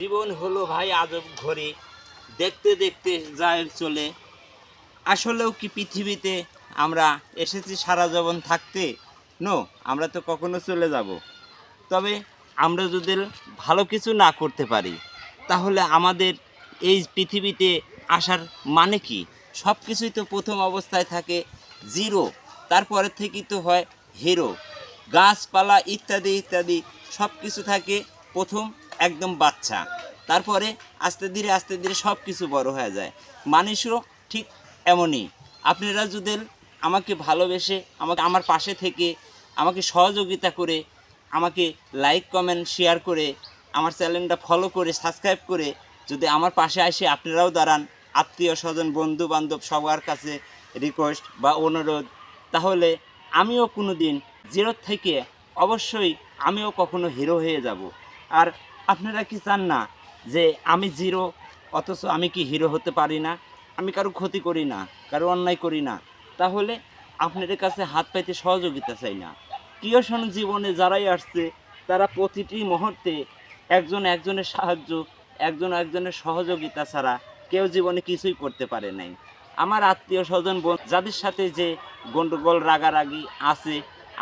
জীবন হলো ভাই আজব ঘড়ি, দেখতে দেখতে যায় চলে। আসলেও কি পৃথিবীতে আমরা এসেছি সারা জীবন থাকতে? নো, আমরা তো কখনো চলে যাব। তবে আমরা যদি ভালো কিছু না করতে পারি, তাহলে আমাদের এই পৃথিবীতে আসার মানে কি? সব কিছুই তো প্রথম অবস্থায় থাকে জিরো, তারপরে থেকেই তো হয় হিরো। গাছপালা ইত্যাদি ইত্যাদি সব কিছু থাকে প্রথম একদম বাচ্চা, তারপরে আস্তে ধীরে সব কিছু বড় হয়ে যায়। মানুষও ঠিক এমনই। আপনারা যদি আমাকে ভালোবেসে আমার পাশে থেকে আমাকে সহযোগিতা করে, আমাকে লাইক কমেন্ট শেয়ার করে, আমার চ্যানেলটা ফলো করে সাবস্ক্রাইব করে যদি আমার পাশে এসে আপনারাও দাঁড়ান, আত্মীয় স্বজন বন্ধু বান্ধব সবার কাছে রিকোয়েস্ট বা অনুরোধ, তাহলে আমিও কোনো দিন জিরো থেকে অবশ্যই আমিও কখনো হিরো হয়ে যাব। আর আপনারা কি চান না যে আমি জিরো অথচ আমি কি হিরো হতে পারি না? আমি কারো ক্ষতি করি না, কারো অন্যায় করি না, তাহলে আপনাদের কাছে হাত পাইতে সহযোগিতা চাই না। ক্রিয়েশন জীবনে যারাই আসছে তারা প্রতিটি মুহূর্তে একজন একজনের সাহায্য, একজন একজনের সহযোগিতা ছাড়া কেউ জীবনে কিছুই করতে পারে নাই। আমার আত্মীয় স্বজন যাদের সাথে যে গণ্ডগোল রাগারাগি আছে,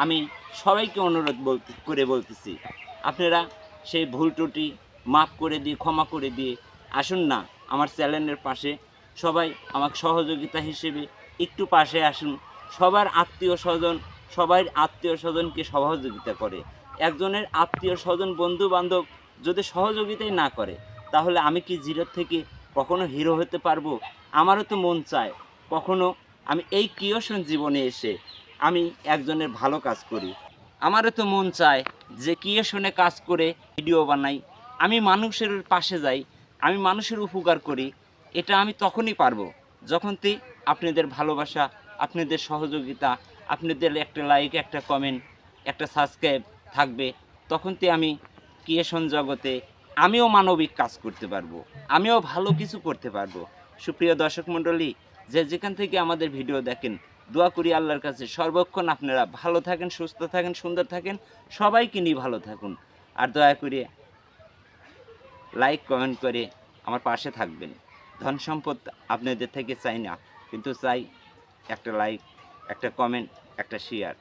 আমি সবাইকে অনুরোধ করে বলতেছি, আপনারা সেই ভুল ত্রুটি মাফ করে দিয়ে ক্ষমা করে দিয়ে আসুন না আমার চ্যানেলের পাশে। সবাই আমাকে সহযোগিতা হিসেবে একটু পাশে আসুন। সবার আত্মীয় স্বজনকে সহযোগিতা করে। একজনের আত্মীয় স্বজন বন্ধু বান্ধব যদি সহযোগিতাই না করে, তাহলে আমি কি জিরো থেকে কখনো হিরো হতে পারবো? আমারও তো মন চায় কখনো আমি এই ক্রিয়েশন জীবনে এসে আমি একজনের ভালো কাজ করি। আমারও তো মন চায় যে ক্রিয়েশনে কাজ করে ভিডিও বানাই, আমি মানুষের পাশে যাই, আমি মানুষের উপকার করি। এটা আমি তখনই পারবো যখন আপনাদের ভালোবাসা, আপনাদের সহযোগিতা, আপনাদের একটা লাইক, একটা কমেন্ট, একটা সাবস্ক্রাইব থাকবে। তখন আমি ক্রিয়েশন জগতে আমিও মানবিক কাজ করতে পারবো, আমিও ভালো কিছু করতে পারবো। সুপ্রিয় দর্শক মণ্ডলী, যে যেখান থেকে আমাদের ভিডিও দেখেন, দোয়া করি আল্লাহর কাছে সর্বক্ষণ আপনারা ভালো থাকেন, সুস্থ থাকেন, সুন্দর থাকেন, সবাইকে নিয়ে ভালো থাকুন। আর দয়া করে লাইক কমেন্ট করে আমার পাশে থাকবেন। ধন সম্পদ আপনাদের থেকে চাই না, কিন্তু চাই একটা লাইক, একটা কমেন্ট, একটা শেয়ার।